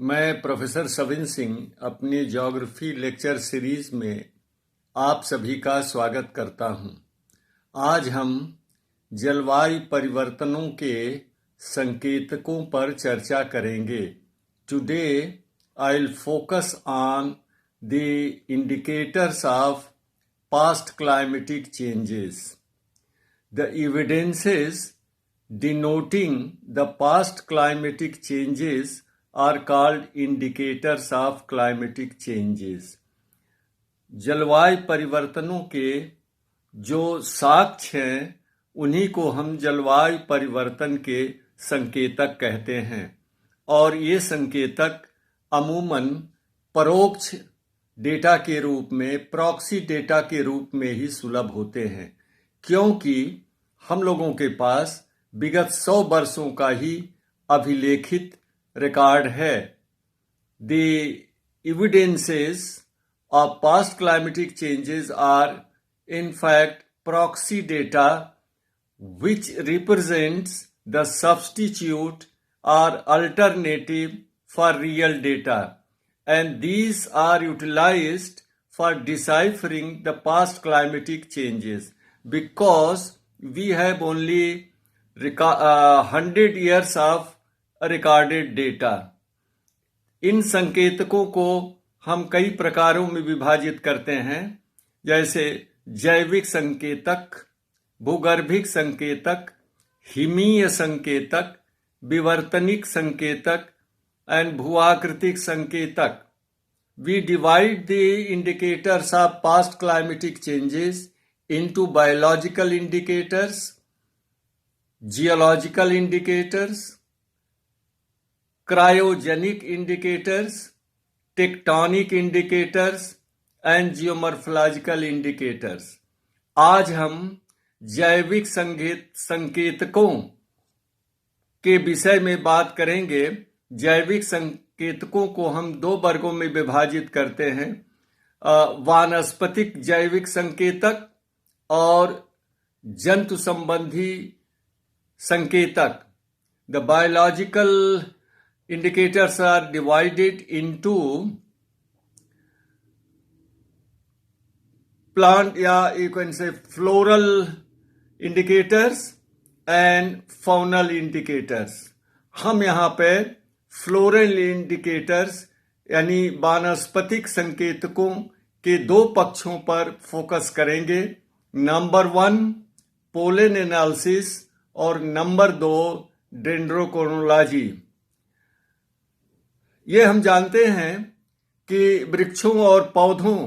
मैं प्रोफेसर सविन सिंह अपनी geography lecture series में आप सभी का स्वागत करता हूं। आज हम जलवायु परिवर्तनों के संकेतकों पर चर्चा करेंगे। Today I will focus on the indicators of past climatic changes. The evidences denoting the past climatic changes are called indicators of climatic changes. जलवायु परिवर्तनों के जो साक्ष्य हैं उन्हीं को हम जलवायु परिवर्तन के संकेतक कहते हैं और ये संकेतक अमूमन परोक्ष डेटा के रूप में, प्रॉक्सी डेटा के रूप में ही सुलभ होते हैं, क्योंकि हम लोगों के पास विगत 100 वर्षों का ही अभिलेखित रिकॉर्ड है। The evidences of past climatic changes are in fact proxy data which represents the substitute or alternative for real data, and these are utilized for deciphering the past climatic changes because we have only 100 years of recorded data. इन संकेतकों को हम कई प्रकारों में विभाजित करते हैं, जैसे जैविक संकेतक, भूगर्भिक संकेतक, हिमीय संकेतक, विवर्तनिक संकेतक and भूआकृतिक संकेतक. We divide the indicators of past climatic changes into biological indicators, geological indicators, cryogenic indicators, tectonic indicators and geomorphological indicators. आज हम जैविक संकेतकों के विषय में बात करेंगे। जैविक संकेतकों को हम 2 वर्गों में विभाजित करते हैं, वानस्पतिक जैविक संकेतक और जंतु संबंधी संकेतक. The biological indicators are divided into plant, you can say floral indicators and faunal indicators. हम यहाँ पे फ्लोरल इंडिकेटर्स यानी वानस्पतिक संकेतकों के 2 पक्षों पर फोकस करेंगे। नंबर 1 पोलन एनालिसिस और नंबर 2 डेंड्रोक्रोनोलॉजी। ये हम जानते हैं कि वृक्षों और पौधों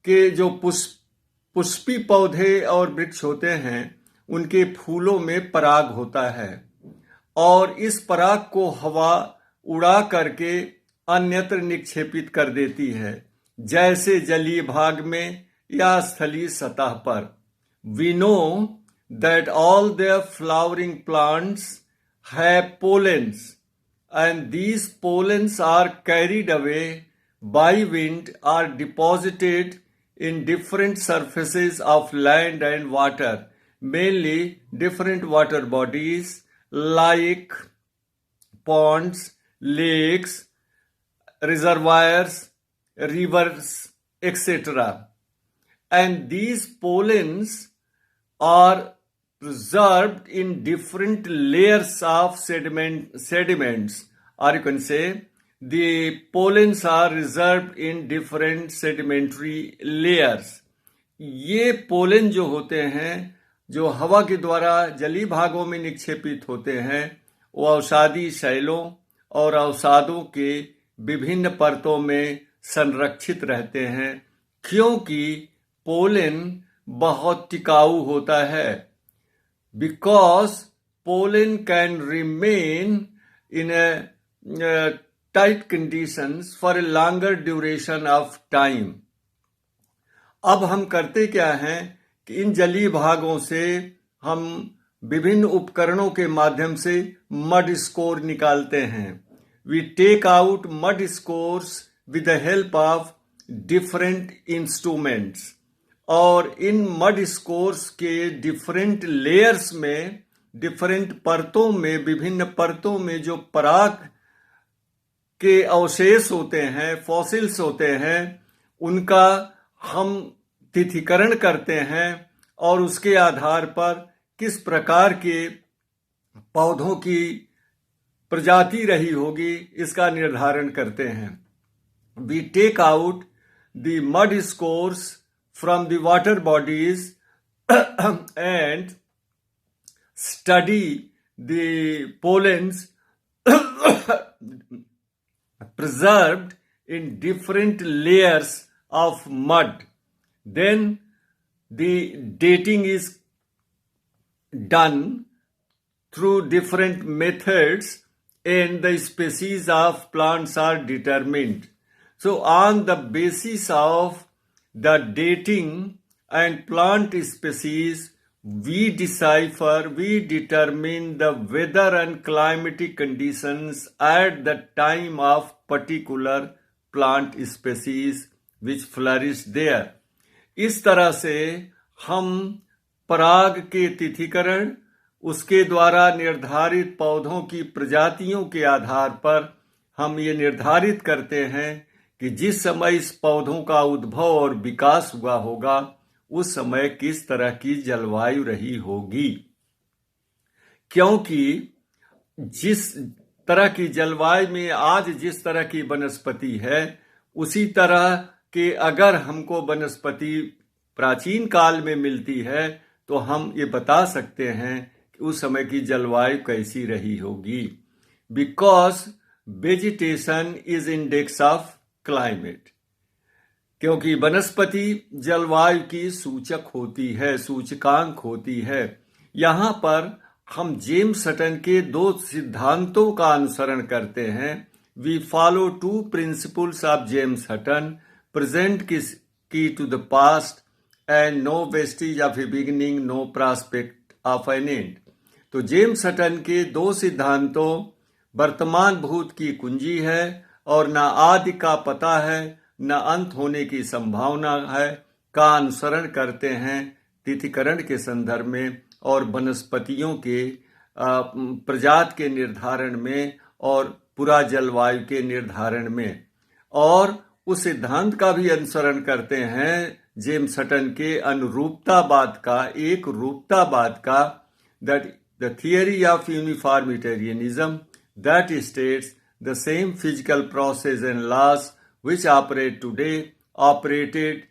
के जो पुष्पी पौधे और वृक्ष होते हैं उनके फूलों में पराग होता है और इस पराग को हवा उड़ा करके अन्यत्र निक्षेपित कर देती है, जैसे जलीय भाग में या स्थलीय सतह पर. We know that all the flowering plants have pollens and these pollens are carried away by wind or deposited in different surfaces of land and water, mainly different water bodies like ponds, lakes, reservoirs, rivers, etc. And these pollens are preserved in different layers of sediments, or you can say the pollens are reserved in different sedimentary layers. ये pollen जो होते हैं, जो हवा के द्वारा जलीय भागों में निक्षेपित होते हैं, वो औषधीय शैलों और अवसादों के विभिन्न परतों में संरक्षित रहते हैं, क्योंकि पोलन बहुत टिकाऊ होता है. Because pollen can remain in a tight conditions for a longer duration of time. अब हम करते क्या हैं कि इन जलीय भागों से हम विभिन्न उपकरणों के माध्यम से मड स्कोर निकालते हैं. We take out mud scores with the help of different instruments. और इन मड स्कोर्स के डिफरेंट लेयर्स में, डिफरेंट परतों में, विभिन्न परतों में जो पराग के अवशेष होते हैं, फॉसिल्स होते हैं, उनका हम तिथिकरण करते हैं और उसके आधार पर किस प्रकार के पौधों की प्रजाति रही होगी इसका निर्धारण करते हैं। We take out the mud scores from the water bodies and study the pollens preserved in different layers of mud. Then the dating is done through different methods and the species of plants are determined. So on the basis of the dating and plant species, we determine the weather and climatic conditions at the time of particular plant species which flourish there. इस तरह से हम पराग के तिथिकरण, उसके द्वारा निर्धारित पौधों की प्रजातियों के आधार पर हम ये निर्धारित करते हैं कि जिस समय इस पौधों का उद्भव और विकास हुआ होगा उस समय किस तरह की जलवायु रही होगी। क्योंकि जिस तरह की जलवायु में आज जिस तरह की वनस्पति है उसी तरह के अगर हमको वनस्पति प्राचीन काल में मिलती है तो हम ये बता सकते हैं कि उस समय की जलवायु कैसी रही होगी। Because vegetation is index of climate, क्योंकि वनस्पति जलवायु की सूचक होती है, सूचकांक होती है। यहाँ पर हम जेम्स हटन के 2 सिद्धांतों का अनुसरण करते हैं। We follow 2 principles of James Hutton, present key to the past and no vestige of a beginning, no prospect of an end. तो जेम्स हटन के 2 सिद्धांतों वर्तमान भूत की कुंजी है और न आदि का पता है न अंत होने की संभावना है का अनुसरण करते हैं तिथिकरण के संदर्भ में और वनस्पतियों के प्रजाति के निर्धारण में और पूरा जलवायु के निर्धारण में। और उस सिद्धांत का भी अनुसरण करते हैं जेम्स हटन के अनुरूपतावाद का, एक रूपतावाद का, that the theory of uniformitarianism that states the same physical process and laws which operate today operated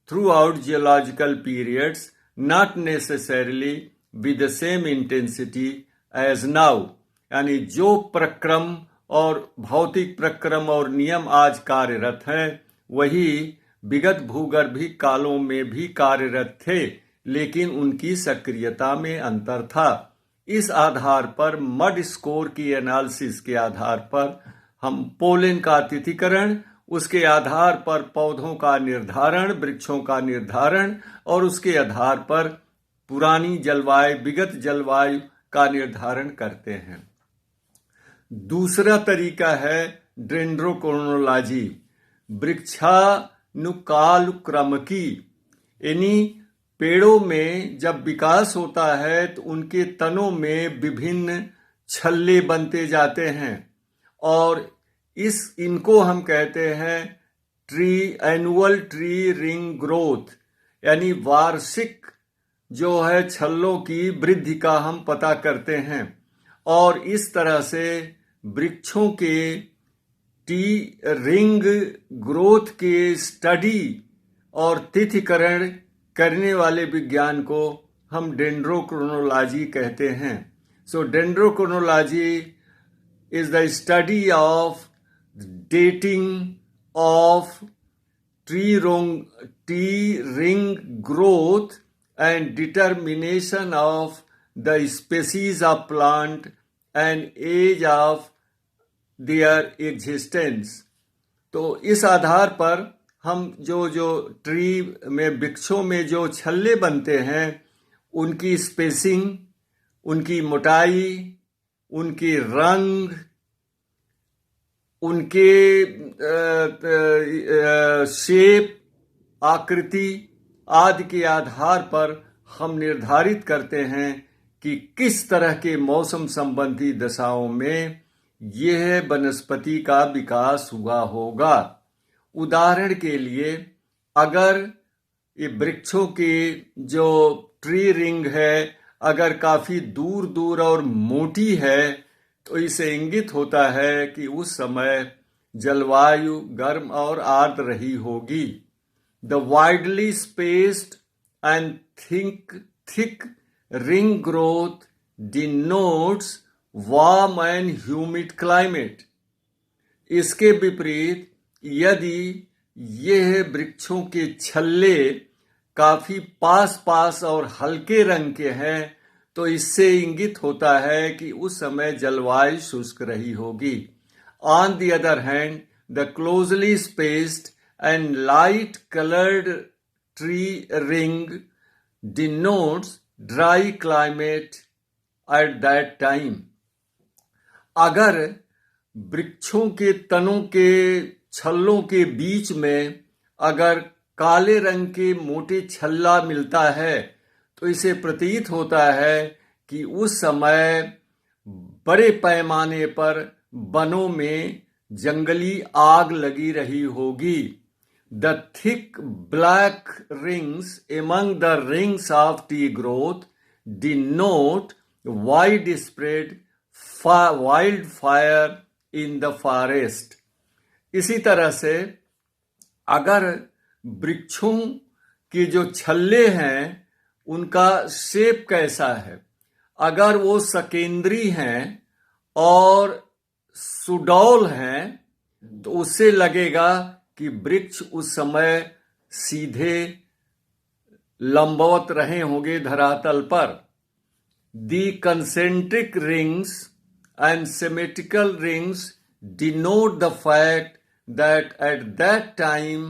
throughout geological periods, not necessarily with the same intensity as now. यानी जो प्रक्रम और भौतिक प्रक्रम और नियम आज कार्यरत हैं वही विगत भूगर्भिक कालों में भी कार्यरत थे, लेकिन उनकी सक्रियता में अंतर था। इस आधार पर मड स्कोर की एनालिसिस के आधार पर हम पोलन का तिथिकरण, उसके आधार पर पौधों का निर्धारण, वृक्षों का निर्धारण और उसके आधार पर पुरानी जलवायु, विगत जलवायु का निर्धारण करते हैं। दूसरा तरीका है डेंड्रोक्रोनोलॉजी, वृक्षानुकालक्रमकी। यानी पेड़ों में जब विकास होता है तो उनके तनों में विभिन्न छल्ले बनते जाते हैं और इनको हम कहते हैं एनुअल ट्री रिंग ग्रोथ, यानी वार्षिक जो है छल्लों की वृद्धि का हम पता करते हैं। और इस तरह से वृक्षों के रिंग ग्रोथ के स्टडी और तिथिकरण करने वाले विज्ञान को हम डेंड्रोक्रोनोलॉजी कहते हैं। So dendrochronology is the study of dating of tree ring growth and determination of the species of plant and age of their existence। तो इस आधार पर हम जो ट्री में, वृक्षों में जो छल्ले बनते हैं उनकी स्पेसिंग, उनकी मोटाई, उनकी रंग, उनके शेप, आकृति आदि के आधार पर हम निर्धारित करते हैं कि किस तरह के मौसम संबंधी दशाओं में यह वनस्पति का विकास हुआ होगा। उदाहरण के लिए, अगर ये वृक्षों की जो ट्री रिंग है अगर काफी दूर दूर और मोटी है तो इसे इंगित होता है कि उस समय जलवायु गर्म और आर्द्र रही होगी। The widely spaced and thick ring growth denotes warm and humid climate. इसके विपरीत यदि यह वृक्षों के छल्ले काफी पास पास और हल्के रंग के हैं तो इससे इंगित होता है कि उस समय जलवायु शुष्क रही होगी। On the other hand, the closely spaced and light coloured tree ring denotes dry climate at that time. अगर वृक्षों के तनों के छल्लों के बीच में अगर काले रंग के मोटे छल्ला मिलता है तो इसे प्रतीत होता है कि उस समय बड़े पैमाने पर वनों में जंगली आग लगी रही होगी। The thick black rings among the rings of T growth denote wide spread wild fire in the forest. इसी तरह से अगर वृक्षों के जो छल्ले हैं उनका शेप कैसा है, अगर वो सकेंद्री हैं और सुडौल हैं तो उससे लगेगा कि वृक्ष उस समय सीधे लंबवत रहे होंगे धरातल पर। The concentric rings and symmetrical rings denote the fact that at that time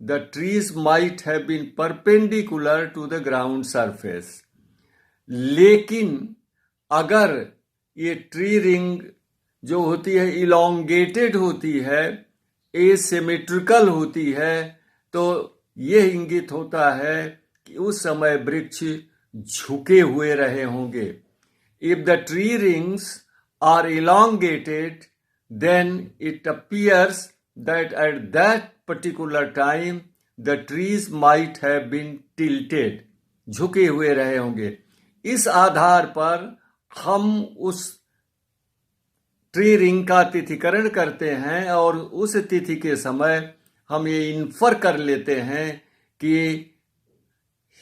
the trees might have been perpendicular to the ground surface. लेकिन अगर ये ट्री रिंग जो होती है इलोंगेटेड होती है, एसिमेट्रिकल होती है, तो यह इंगित होता है कि उस समय वृक्ष झुके हुए रहे होंगे। If the tree rings are elongated, then it appears that at that particular time the trees might have been tilted, झुके हुए रहे होंगे। इस आधार पर हम उस ट्री रिंग का तिथिकरण करते हैं और उस तिथि के समय हम ये इन्फर कर लेते हैं कि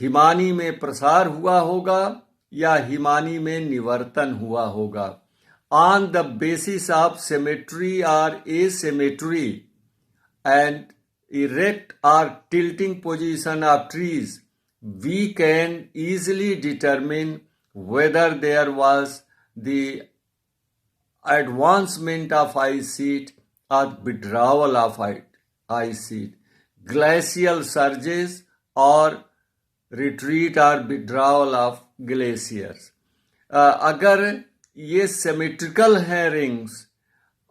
हिमानी में प्रसार हुआ होगा या हिमानी में निवर्तन हुआ होगा। On the basis of symmetry or asymmetry and erect or tilting position of trees, we can easily determine whether there was the advancement of ice sheet or withdrawal of ice sheet, glacial surges or retreat or withdrawal of glaciers. अगर ये symmetrical हैं rings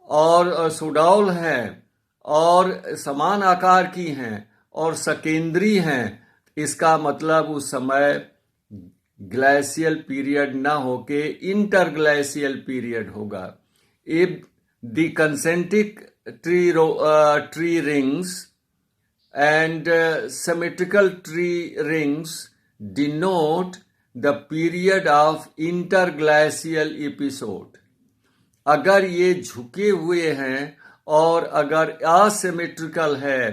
और सुडौल हैं और समान आकार की हैं और सकेंद्री हैं, इसका मतलब उस समय ग्लेशियल पीरियड ना होके इंटरग्लेशियल पीरियड होगा। If the concentric tree rings and symmetrical tree rings denote the period of interglacial episode, अगर ये झुके हुए हैं और अगर असिमेट्रिकल है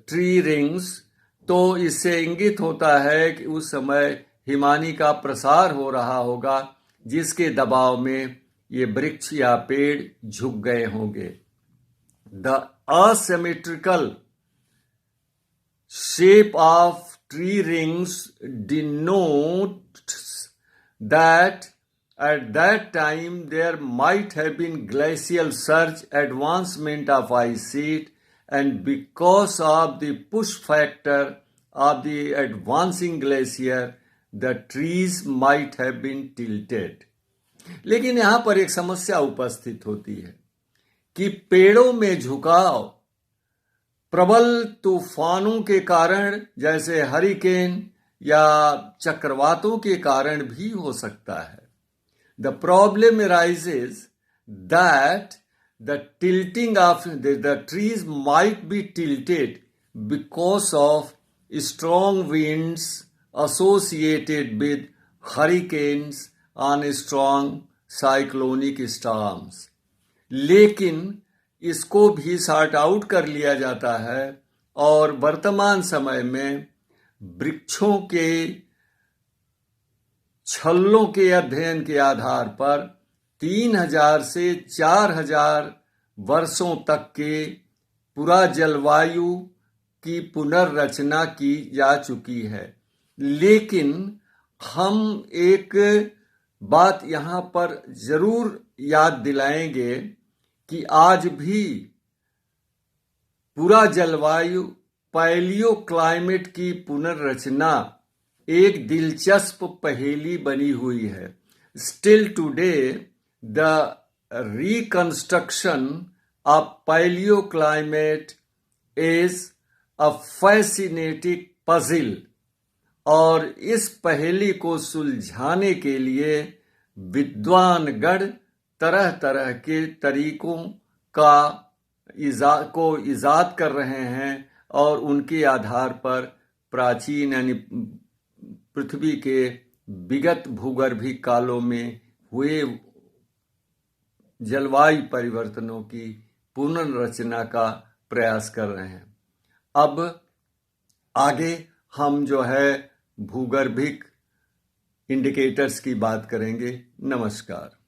ट्री रिंग्स तो इससे इंगित होता है कि उस समय हिमानी का प्रसार हो रहा होगा जिसके दबाव में ये वृक्ष या पेड़ झुक गए होंगे। The asymmetrical shape of tree rings denotes that at that time there might have been glacial surge, advancement of ice sheet, and because of the push factor of the advancing glacier, the trees might have been tilted. लेकिन यहाँ पर एक समस्या उपस्थित होती है कि पेड़ों में झुकाव प्रबल तूफानों के कारण जैसे हरिकेन या चक्रवातों के कारण भी हो सकता है। The problem arises that the tilting of the trees might be tilted because of strong winds associated with hurricanes and strong cyclonic storms. लेकिन इसको भी सॉर्ट आउट कर लिया जाता है और वर्तमान समय में वृक्षों के छल्लों के अध्ययन के आधार पर 3000 से 4000 वर्षों तक के पूरा जलवायु की पुनर्रचना की जा चुकी है। लेकिन हम एक बात यहाँ पर जरूर याद दिलाएंगे कि आज भी पूरा जलवायु पैलियो क्लाइमेट की पुनर्रचना एक दिलचस्प पहेली बनी हुई है। Still today the reconstruction of paleo climate is a fascinating puzzle, और इस पहेली को सुलझाने के लिए विद्वानगण तरह तरह के तरीकों को इजाद कर रहे हैं और उनके आधार पर प्राचीन यानी पृथ्वी के विगत भूगर्भिक कालों में हुए जलवायु परिवर्तनों की पुनर्रचना का प्रयास कर रहे हैं। अब आगे हम जो है भूगर्भिक इंडिकेटर्स की बात करेंगे। नमस्कार।